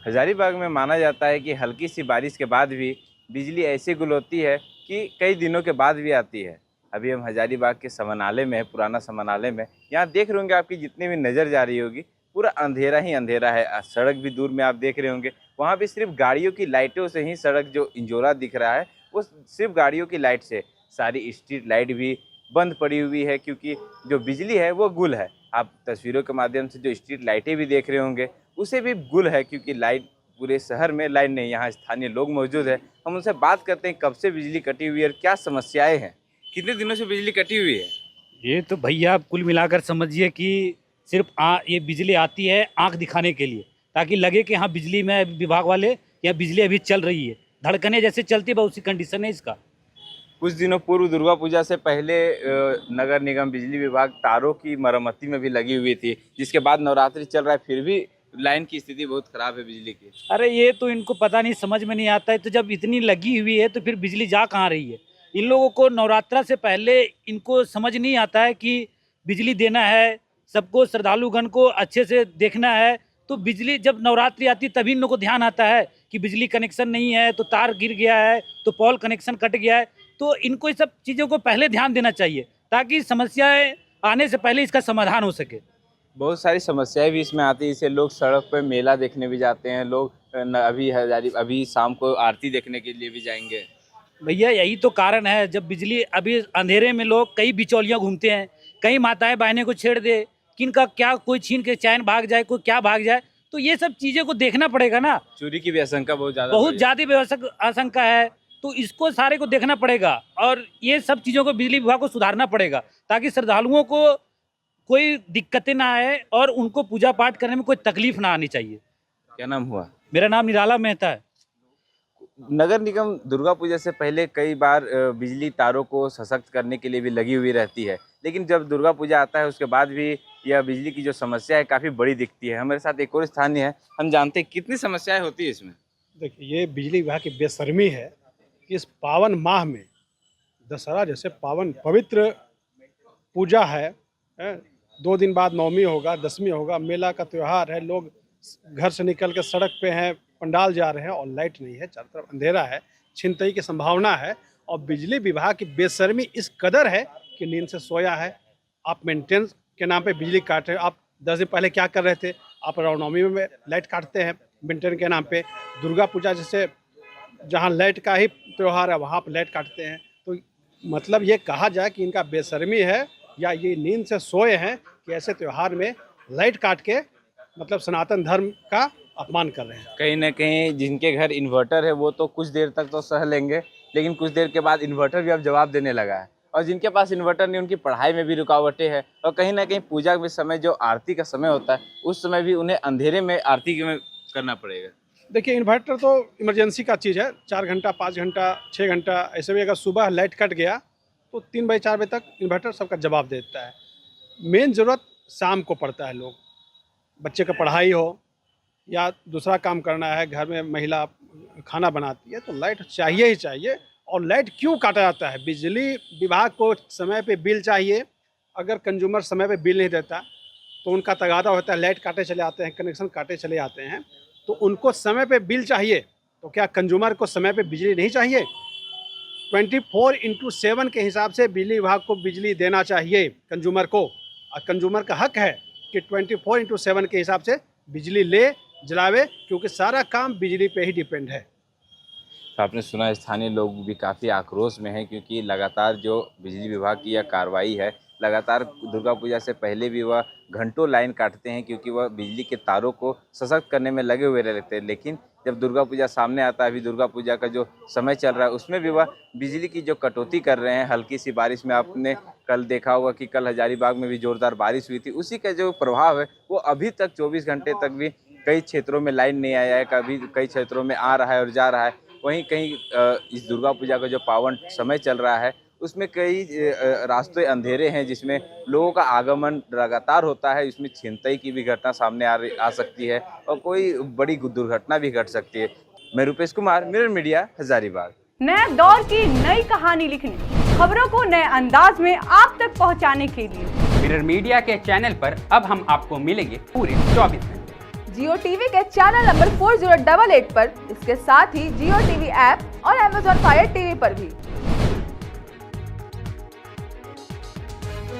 हजारीबाग में माना जाता है कि हल्की सी बारिश के बाद भी बिजली ऐसे गुल होती है कि कई दिनों के बाद भी आती है। अभी हम हजारीबाग के समनाले में है, पुराना समनाले में। यहाँ देख रहे होंगे आपकी जितनी भी नज़र जा रही होगी पूरा अंधेरा ही अंधेरा है। सड़क भी दूर में आप देख रहे होंगे, वहाँ भी सिर्फ गाड़ियों की लाइटों से ही सड़क जो इंजोरा दिख रहा है वो सिर्फ गाड़ियों की लाइट से। सारी स्ट्रीट लाइट भी बंद पड़ी हुई है क्योंकि जो बिजली है वो गुल है। आप तस्वीरों के माध्यम से जो स्ट्रीट लाइटें भी देख रहे होंगे उसे भी गुल है क्योंकि लाइट पूरे शहर में लाइट नहीं। यहाँ स्थानीय लोग मौजूद हैं, हम उनसे बात करते हैं कब से बिजली कटी हुई है और क्या समस्याएं हैं। कितने दिनों से बिजली कटी हुई है? ये तो भैया आप कुल मिलाकर समझिए कि सिर्फ ये बिजली आती है आंख दिखाने के लिए, ताकि लगे कि हाँ बिजली में विभाग वाले या बिजली अभी चल रही है। धड़कने जैसे चलती है उसी कंडीशन है इसका। कुछ दिनों पूर्व दुर्गा पूजा से पहले नगर निगम बिजली विभाग तारों की मरम्मती में भी लगी हुई थी, जिसके बाद नवरात्रि चल रहा है फिर भी लाइन की स्थिति बहुत खराब है बिजली की। अरे ये तो इनको पता नहीं, समझ में नहीं आता है। तो जब इतनी लगी हुई है तो फिर बिजली जा कहाँ रही है? इन लोगों को नवरात्रा से पहले इनको समझ नहीं आता है कि बिजली देना है, सबको श्रद्धालुगण को अच्छे से देखना है। तो बिजली जब नवरात्रि आती है तभी इन लोगों को ध्यान आता है कि बिजली कनेक्शन नहीं है, तो तार गिर गया है, तो पोल कनेक्शन कट गया है। तो इनको इस सब चीज़ों को पहले ध्यान देना चाहिए ताकि समस्याएं आने से पहले इसका समाधान हो सके। बहुत सारी समस्याएं भी इसमें आती है, इसे लोग सड़क पर मेला देखने भी जाते हैं। लोग अभी शाम को आरती देखने के लिए भी जाएंगे। भैया यही तो कारण है, जब बिजली अभी अंधेरे में लोग कई बिचौलियाँ घूमते हैं, कई माताएं बहनें को छेड़ दे, किनका क्या कोई छीन के चैन भाग जाए, कोई क्या भाग जाए। तो ये सब चीज़ें को देखना पड़ेगा ना। चोरी की भी आशंका बहुत ज़्यादा आशंका है, तो इसको सारे को देखना पड़ेगा और ये सब चीज़ों को बिजली विभाग को सुधारना पड़ेगा ताकि श्रद्धालुओं को कोई दिक्कतें ना आए और उनको पूजा पाठ करने में कोई तकलीफ ना आनी चाहिए। क्या नाम हुआ? मेरा नाम निराला मेहता है। नगर निगम दुर्गा पूजा से पहले कई बार बिजली तारों को सशक्त करने के लिए भी लगी हुई रहती है, लेकिन जब दुर्गा पूजा आता है उसके बाद भी यह बिजली की जो समस्या है काफ़ी बड़ी दिखती है। हमारे साथ एक और स्थानीय है, हम जानते हैं कितनी समस्याएं होती है इसमें। देखिए, ये बिजली विभाग की बेशर्मी है कि इस पावन माह में दशहरा जैसे पावन पवित्र पूजा है, 2 दिन बाद नवमी होगा, दशमी होगा, मेला का त्यौहार है, लोग घर से निकल के सड़क पे हैं, पंडाल जा रहे हैं और लाइट नहीं है, चारों तरफ अंधेरा है, छिनतई की संभावना है। और बिजली विभाग की बेशर्मी इस कदर है कि नींद से सोया है। आप मेंटेनेंस के नाम पे बिजली काट रहे हो। आप 10 दिन पहले क्या कर रहे थे? आप रामनवमी में लाइट काटते हैं मेंटेनेंस के नाम पे। दुर्गा पूजा जैसे जहाँ लाइट का ही त्यौहार है वहाँ पर लाइट काटते हैं। तो मतलब ये कहा जाए कि इनका बेशर्मी है या ये नींद से सोए हैं कि ऐसे त्यौहार में लाइट काट के मतलब सनातन धर्म का अपमान कर रहे हैं। कहीं ना कहीं जिनके घर इन्वर्टर है वो तो कुछ देर तक तो सह लेंगे, लेकिन कुछ देर के बाद इन्वर्टर भी अब जवाब देने लगा है। और जिनके पास इन्वर्टर नहीं उनकी पढ़ाई में भी रुकावटें हैं और कहीं ना कहीं पूजा के समय जो आरती का समय होता है उस समय भी उन्हें अंधेरे में आरती में करना पड़ेगा। देखिए, इन्वर्टर तो इमरजेंसी का चीज़ है। 4 घंटा, 5 घंटा, 6 घंटा ऐसे भी अगर सुबह लाइट कट गया तो 3 बजे 4 बजे तक इन्वर्टर सबका जवाब देता है। मेन ज़रूरत शाम को पड़ता है। लोग बच्चे का पढ़ाई हो या दूसरा काम करना है, घर में महिला खाना बनाती है, तो लाइट चाहिए ही चाहिए। और लाइट क्यों काटा जाता है? बिजली विभाग को समय पे बिल चाहिए। अगर कंज्यूमर समय पे बिल नहीं देता तो उनका तगादा होता है, लाइट काटे चले आते हैं, कनेक्शन काटे चले आते हैं। तो उनको समय पे बिल चाहिए, तो क्या कंज्यूमर को समय पे बिजली नहीं चाहिए? 24/7 के हिसाब से बिजली विभाग को बिजली देना चाहिए कंज्यूमर को। और कंज्यूमर का हक है कि 24/7 के हिसाब से बिजली ले जलावे, क्योंकि सारा काम बिजली पे ही डिपेंड है। तो आपने सुना स्थानीय लोग भी काफ़ी आक्रोश में हैं क्योंकि लगातार जो बिजली विभाग की यह कार्रवाई है, लगातार दुर्गा पूजा से पहले भी वह घंटों लाइन काटते हैं क्योंकि वह बिजली के तारों को सशक्त करने में लगे हुए रहते हैं। लेकिन जब दुर्गा पूजा सामने आता है, अभी दुर्गा पूजा का जो समय चल रहा है उसमें भी वह बिजली की जो कटौती कर रहे हैं। हल्की सी बारिश में आपने कल देखा होगा कि कल हजारीबाग में भी जोरदार बारिश हुई थी, उसी का जो प्रभाव है वो अभी तक 24 घंटे तक भी कई क्षेत्रों में लाइन नहीं आया है, कभी कई क्षेत्रों में आ रहा है और जा रहा है। वहीं कहीं इस दुर्गा पूजा का जो पावन समय चल रहा है उसमें कई रास्ते अंधेरे हैं जिसमें लोगों का आगमन लगातार होता है। इसमें छिनतई की भी घटना सामने आ सकती है और कोई बड़ी दुर्घटना भी घट सकती है। मैं रूपेश कुमार, मिरर मीडिया, हजारीबाग। नए दौर की नई कहानी लिखने, खबरों को नए अंदाज में आप तक पहुंचाने के लिए मिरर मीडिया के चैनल पर अब हम आपको मिलेंगे पूरे 24 घंटे। जियो टीवी के चैनल नंबर 4088 पर, इसके साथ ही जियो टीवी ऐप और Amazon Fire TV पर भी।